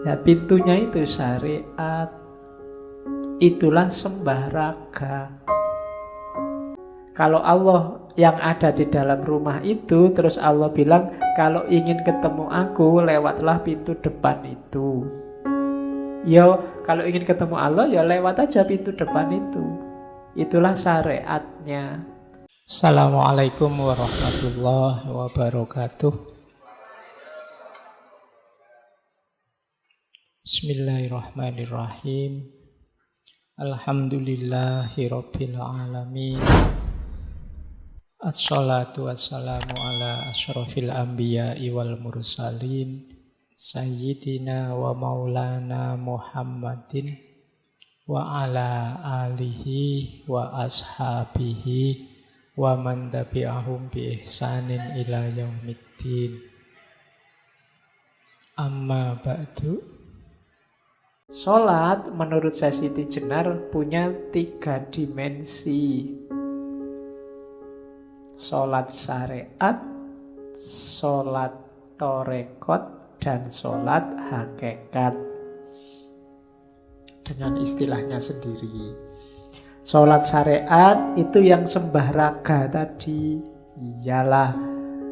Ya, pintunya itu syariat. Itulah sembah raga. Kalau Allah yang ada di dalam rumah itu, terus Allah bilang, kalau ingin ketemu aku, lewatlah pintu depan itu. Yo, kalau ingin ketemu Allah, ya lewat aja pintu depan itu. Itulah syariatnya. Assalamualaikum warahmatullahi wabarakatuh. Bismillahirrahmanirrahim. Alhamdulillahirabbil alamin. Assalatu wassalamu ala asyrafil anbiya'i wal mursalin sayyidina wa maulana Muhammadin wa ala alihi wa ashabihi wa man tabi'ahum bi ihsanin ila yaumiddin. Amma ba'du. Sholat menurut Siti Jenar punya 3 dimensi. Sholat syariat, sholat torekot, dan sholat hakikat. Dengan istilahnya sendiri. Sholat syariat itu yang sembah raga tadi. Iyalah,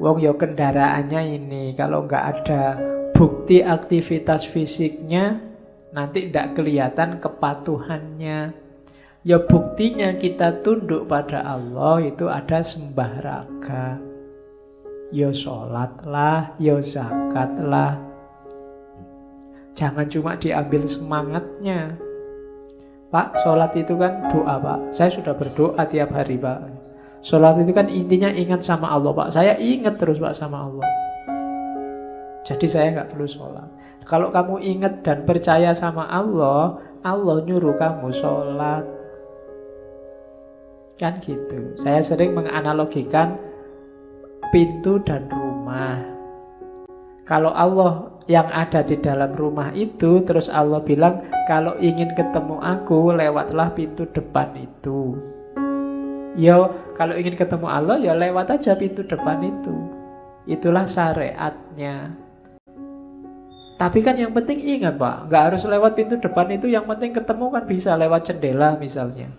wong yo kendaraannya ini. Kalau nggak ada bukti aktivitas fisiknya, nanti tidak kelihatan kepatuhannya. Ya buktinya kita tunduk pada Allah itu ada sembah raga. Ya sholat lah, ya zakat lah. Jangan cuma diambil semangatnya. Pak, sholat itu kan doa Pak. Saya sudah berdoa tiap hari Pak. Sholat itu kan intinya ingat sama Allah Pak. Saya ingat terus Pak sama Allah. Jadi saya nggak perlu sholat. Kalau kamu ingat dan percaya sama Allah, Allah nyuruh kamu sholat. Kan gitu. Saya sering menganalogikan pintu dan rumah. Kalau Allah yang ada di dalam rumah itu, terus Allah bilang, kalau ingin ketemu aku, lewatlah pintu depan itu. Yo, kalau ingin ketemu Allah, ya lewat aja pintu depan itu. Itulah syariatnya. Tapi kan yang penting ingat Pak, nggak harus lewat pintu depan itu, yang penting ketemu kan bisa lewat jendela misalnya.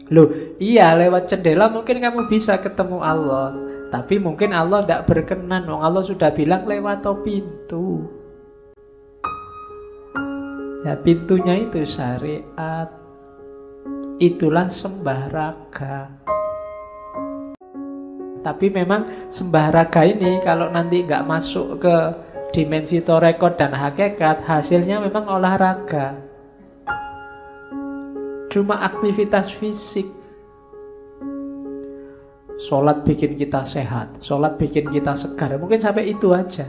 Loh, iya lewat jendela mungkin kamu bisa ketemu Allah. Tapi mungkin Allah tidak berkenan, Allah sudah bilang lewat pintu. Ya pintunya itu syariat. Itulah sembah raga. Tapi memang sembah raga ini kalau nanti nggak masuk ke dimensi torekot dan hakikat, hasilnya memang olahraga. Cuma aktivitas fisik. Sholat bikin kita sehat, sholat bikin kita segar. Mungkin sampai itu aja.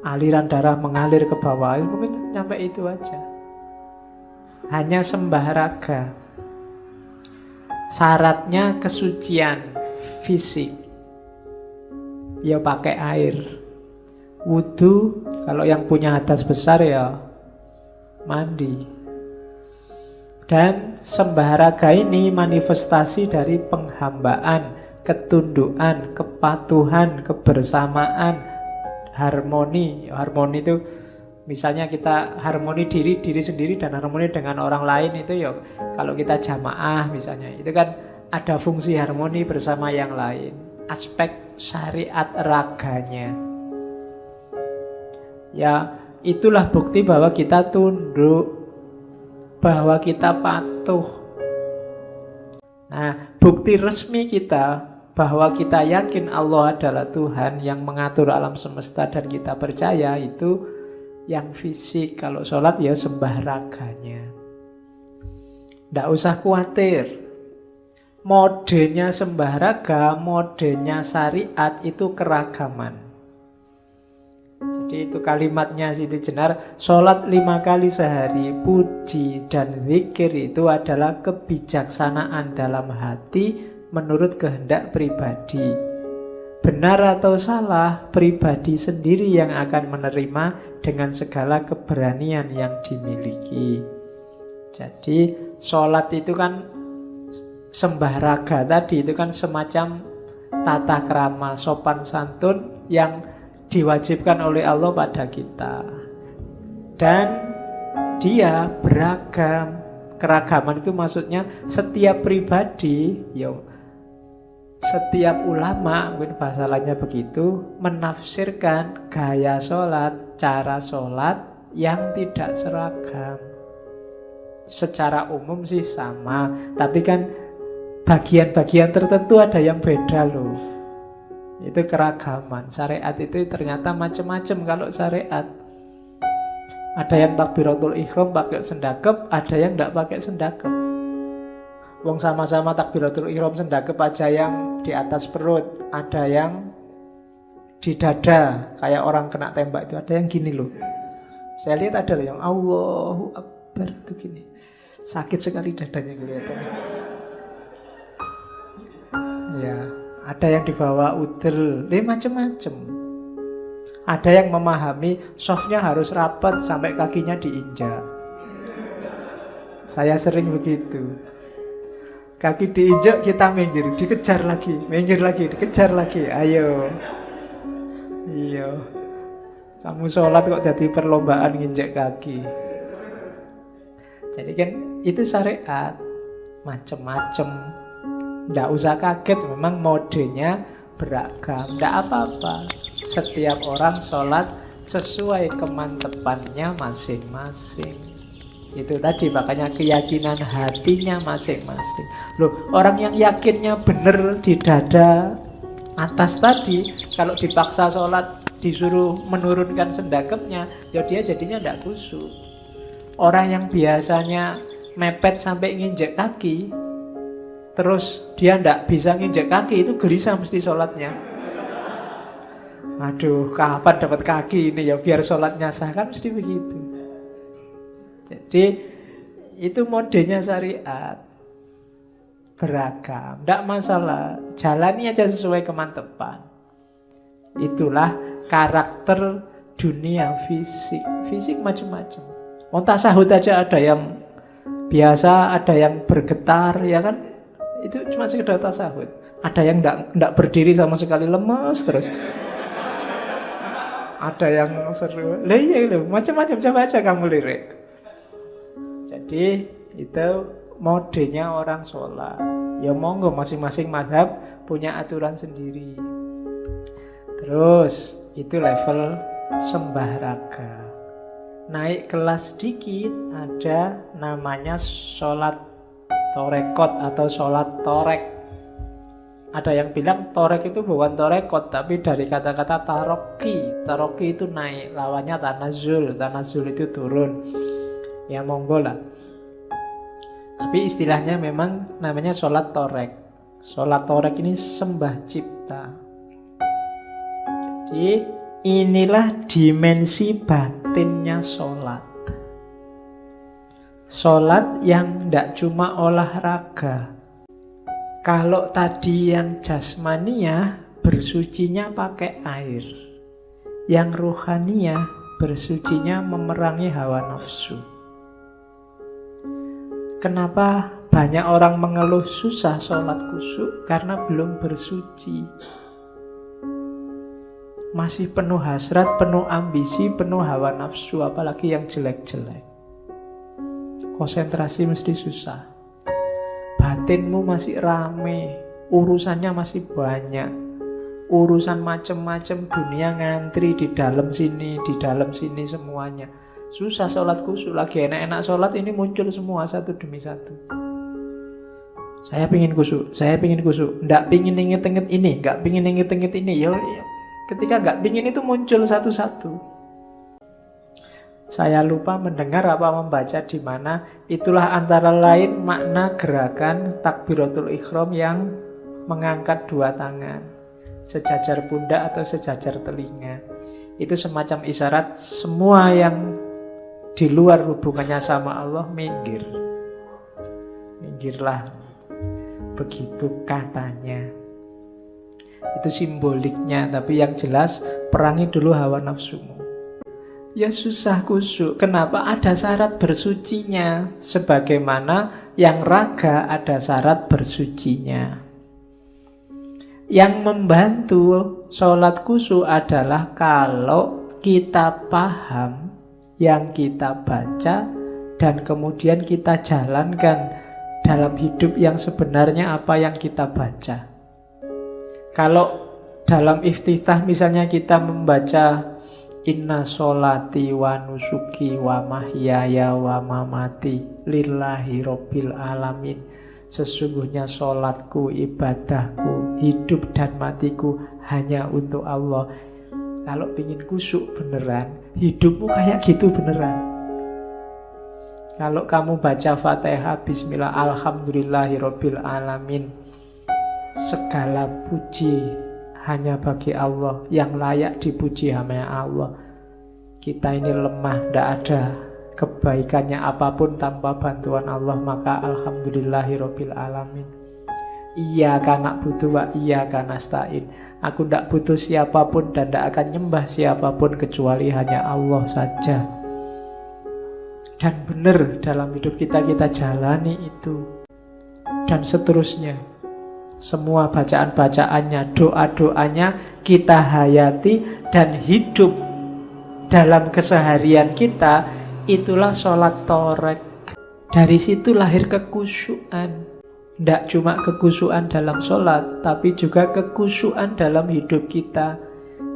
Aliran darah mengalir ke bawah, mungkin sampai itu aja. Hanya sembah raga. Syaratnya kesucian fisik. Ya pakai air. Wudu, kalau yang punya hadas besar ya mandi. Dan sembah raga ini manifestasi dari penghambaan, ketundukan, kepatuhan, kebersamaan, harmoni. Harmoni itu misalnya kita harmoni diri sendiri dan harmoni dengan orang lain itu ya kalau kita jamaah misalnya, itu kan ada fungsi harmoni bersama yang lain. Aspek syariat raganya. Ya, itulah bukti bahwa kita tunduk, bahwa kita patuh. Nah, bukti resmi kita bahwa kita yakin Allah adalah Tuhan yang mengatur alam semesta dan kita percaya itu yang fisik. Kalau sholat ya sembah raganya. Tidak usah khawatir. Modenya sembah raga, modenya syariat itu keragaman. Jadi itu kalimatnya Siti Jenar, sholat 5 kali sehari, puji dan zikir itu adalah kebijaksanaan dalam hati menurut kehendak pribadi. Benar atau salah, pribadi sendiri yang akan menerima dengan segala keberanian yang dimiliki. Jadi sholat itu kan sembah raga tadi, itu kan semacam tata krama sopan santun yang diwajibkan oleh Allah pada kita. Dan dia beragam. Keragaman itu maksudnya setiap pribadi, setiap ulama, mungkin bahasa lainnya begitu, menafsirkan gaya sholat, cara sholat yang tidak seragam. Secara umum sih sama, tapi kan bagian-bagian tertentu ada yang beda loh. Itu keragaman. Syariat itu ternyata macam-macam kalau syariat. Ada yang takbiratul ihram pakai sendakep, ada yang tidak pakai sendakep. Wong sama-sama takbiratul ihram sendakep, aja yang di atas perut, ada yang di dada, kayak orang kena tembak itu, ada yang gini loh. Saya lihat ada loh yang Allahu Akbar itu gini. Sakit sekali dadanya kelihatan. Ya, ada yang dibawa udel, macam-macam. Ada yang memahami softnya harus rapat sampai kakinya diinjak. Saya sering begitu. Kaki diinjak kita minggir, dikejar lagi, minggir lagi, dikejar lagi. Ayo. Iya. Kamu sholat kok jadi perlombaan nginjek kaki. Jadi kan itu syariat. Macem-macem. Nggak usah kaget, memang modenya beragam. Nggak apa-apa. Setiap orang sholat sesuai kemantepannya masing-masing. Itu tadi makanya keyakinan hatinya masing-masing. Loh, orang yang yakinnya benar di dada atas tadi, kalau dipaksa sholat disuruh menurunkan sendakepnya, ya dia jadinya tidak khusyuk. Orang yang biasanya mepet sampai nginjek kaki, terus dia tidak bisa nginjek kaki, itu gelisah mesti sholatnya. Aduh, kapan dapat kaki ini ya biar sholatnya sah, kan mesti begitu. Jadi itu modenya syariat. Beragam, tidak masalah. Jalani aja sesuai kemantepan. Itulah karakter dunia fisik. Fisik macam-macam. Tasahud aja ada yang biasa, ada yang bergetar, ya kan? Itu cuma sekedar tasahud. Ada yang tidak berdiri sama sekali, lemas terus. Ada yang seru, macam-macam, coba aja kamu lirik. Jadi itu modenya orang sholat. Ya monggo, masing-masing mazhab punya aturan sendiri. Terus itu level sembah raga. Naik kelas dikit ada namanya sholat torekot atau sholat torek. Ada yang bilang torek itu bukan torekot, tapi dari kata-kata taroki. Taroki itu naik, lawannya tanazul. Tanazul itu turun. Ya monggo lah. Tapi istilahnya memang namanya sholat torek. Sholat torek ini sembah cipta. Jadi inilah dimensi batinnya sholat. Sholat yang tidak cuma olahraga. Kalau tadi yang jasmania bersucinya pakai air, yang ruhania bersucinya memerangi hawa nafsu. Kenapa banyak orang mengeluh susah sholat khusyuk? Karena belum bersuci. Masih penuh hasrat, penuh ambisi, penuh hawa nafsu, apalagi yang jelek-jelek. Konsentrasi mesti susah. Batinmu masih rame, urusannya masih banyak, urusan macam-macam, dunia ngantri di dalam sini semuanya. Susah sholat khusyuk. Lagi enak-enak sholat ini muncul semua satu demi satu. Saya pingin khusyuk, nggak pingin inget-inget ini, nggak pingin inget-inget ini. Yo, ketika nggak pingin itu muncul satu-satu. Saya lupa mendengar apa membaca di mana. Itulah antara lain makna gerakan takbiratul ihram yang mengangkat dua tangan sejajar pundak atau sejajar telinga. Itu semacam isyarat semua yang di luar hubungannya sama Allah minggir. Minggirlah. Begitu katanya. Itu simboliknya, tapi yang jelas perangi dulu hawa nafsumu. Ya susah khusyuk. Kenapa? Ada syarat bersucinya. Sebagaimana yang raga ada syarat bersucinya. Yang membantu sholat khusyuk adalah kalau kita paham yang kita baca dan kemudian kita jalankan dalam hidup yang sebenarnya apa yang kita baca. Kalau dalam iftitah misalnya kita membaca inna sholati wa nusuki wa mahyaya wa mamati lillahi robbil alamin. Sesungguhnya sholatku, ibadahku, hidup dan matiku hanya untuk Allah. Kalau ingin khusyuk beneran, hidupmu kayak gitu beneran. Kalau kamu baca Fatihah, Bismillah, Alhamdulillahirabbil alamin, segala puji hanya bagi Allah, yang layak dipuji hanya Allah. Kita ini lemah, tidak ada kebaikannya apapun tanpa bantuan Allah, maka alhamdulillahirabbil alamin. Iyyaka na'budu wa iyyaka nasta'in. Aku tidak butuh siapapun dan tidak akan nyembah siapapun kecuali hanya Allah saja. Dan benar dalam hidup kita jalani itu. Dan seterusnya. Semua bacaan-bacaannya, doa-doanya kita hayati dan hidup dalam keseharian kita. Itulah sholat torek. Dari situ lahir kekhusyuan. Tidak cuma kekhusyuan dalam sholat, tapi juga kekhusyuan dalam hidup kita.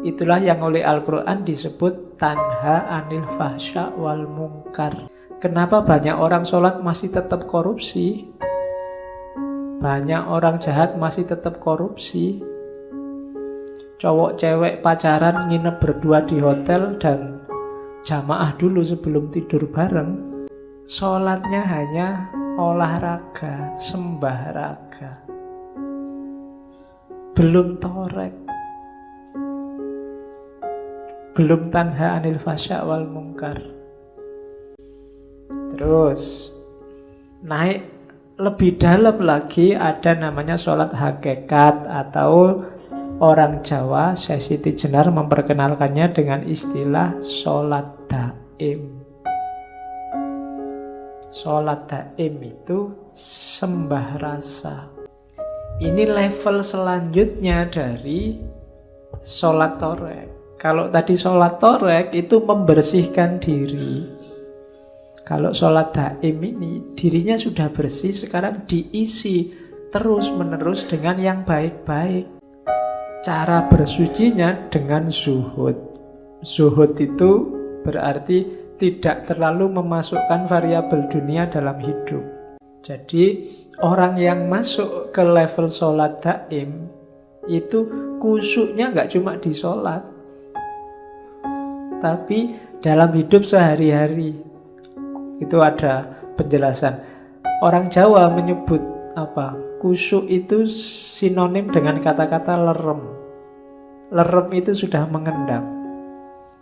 Itulah yang oleh Al-Quran disebut tanha anil fahsya wal munkar. Kenapa banyak orang sholat masih tetap korupsi? Banyak orang jahat masih tetap korupsi. Cowok cewek pacaran nginep berdua di hotel dan jamaah dulu sebelum tidur bareng. Sholatnya hanya olahraga, sembah raga, belum torek, belum tanha anil fasya wal munkar. Terus naik lebih dalam lagi, ada namanya sholat hakikat, atau orang Jawa, Syekh Siti Jenar memperkenalkannya dengan istilah sholat daim. Sholat daim itu sembah rasa. Ini level selanjutnya dari sholat torek. Kalau tadi sholat torek itu membersihkan diri. Kalau sholat daim ini dirinya sudah bersih, sekarang diisi terus menerus dengan yang baik-baik. Cara bersucinya dengan zuhud. Zuhud itu berarti tidak terlalu memasukkan variabel dunia dalam hidup. Jadi orang yang masuk ke level sholat daim itu khusyuknya nggak cuma di sholat, tapi dalam hidup sehari-hari. Itu ada penjelasan. Orang Jawa menyebut apa? Khusyuk itu sinonim dengan kata-kata lerem. Lerem itu sudah mengendap,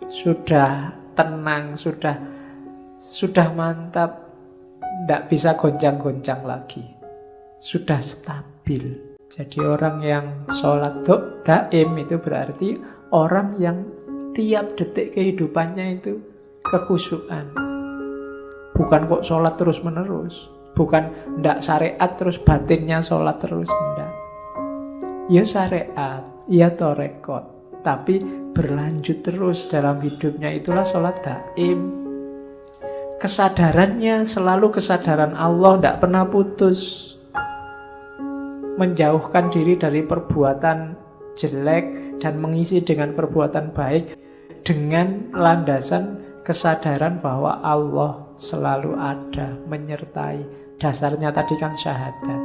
sudah tenang, sudah mantap, tidak bisa goncang-goncang lagi, sudah stabil. Jadi orang yang sholat daim itu berarti orang yang tiap detik kehidupannya itu kekhusyuan. Bukan kok sholat terus menerus, bukan ndak syariat terus batinnya sholat terus, ndak. Ya syariat, ya torekot, tapi berlanjut terus dalam hidupnya, itulah sholat daim. Kesadarannya selalu kesadaran Allah, ndak pernah putus. Menjauhkan diri dari perbuatan jelek dan mengisi dengan perbuatan baik dengan landasan kesadaran bahwa Allah selalu ada, menyertai. Dasarnya tadi kan syahadat.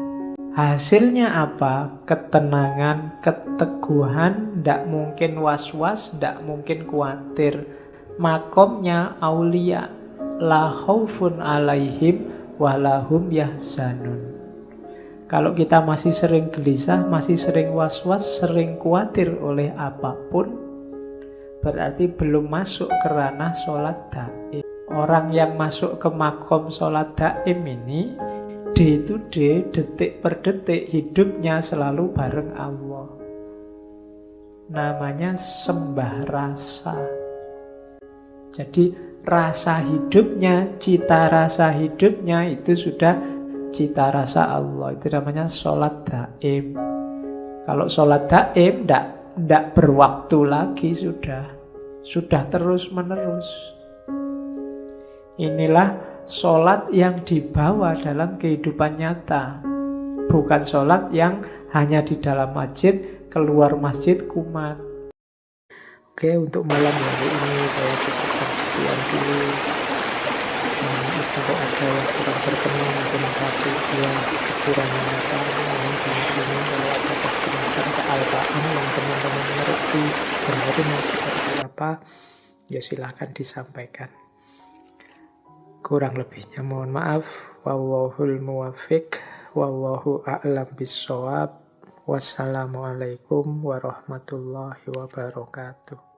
Hasilnya apa? Ketenangan, keteguhan, tidak mungkin was-was, tidak mungkin khawatir. Makomnya aulia, la khaufun alaihim walahum yahzanun. Kalau kita masih sering gelisah, masih sering was-was, sering khawatir oleh apapun, berarti belum masuk ke ranah sholat daim. Orang yang masuk ke makom sholat daim ini, day to day, detik per detik, hidupnya selalu bareng Allah. Namanya sembah rasa. Jadi rasa hidupnya, cita rasa hidupnya itu sudah cita rasa Allah. Itu namanya sholat daim. Kalau sholat daim, ndak berwaktu lagi sudah terus menerus. Inilah sholat yang dibawa dalam kehidupan nyata. Bukan sholat yang hanya di dalam masjid, keluar masjid kumat. Oke, untuk malam hari ini saya cukupkan sekian dulu. Mohon maaf kalau ada yang kurang berkenan, mungkin satu dua kekurangan kata. Mohon dimaklumi kalau ada kekurangan kealpaan yang teman-teman ngerti benernya seperti apa, ya silahkan disampaikan. Kurang lebihnya mohon maaf. Wallahul muwaffiq, wallahu a'lam bissawab. Wassalamualaikum warahmatullahi wabarakatuh.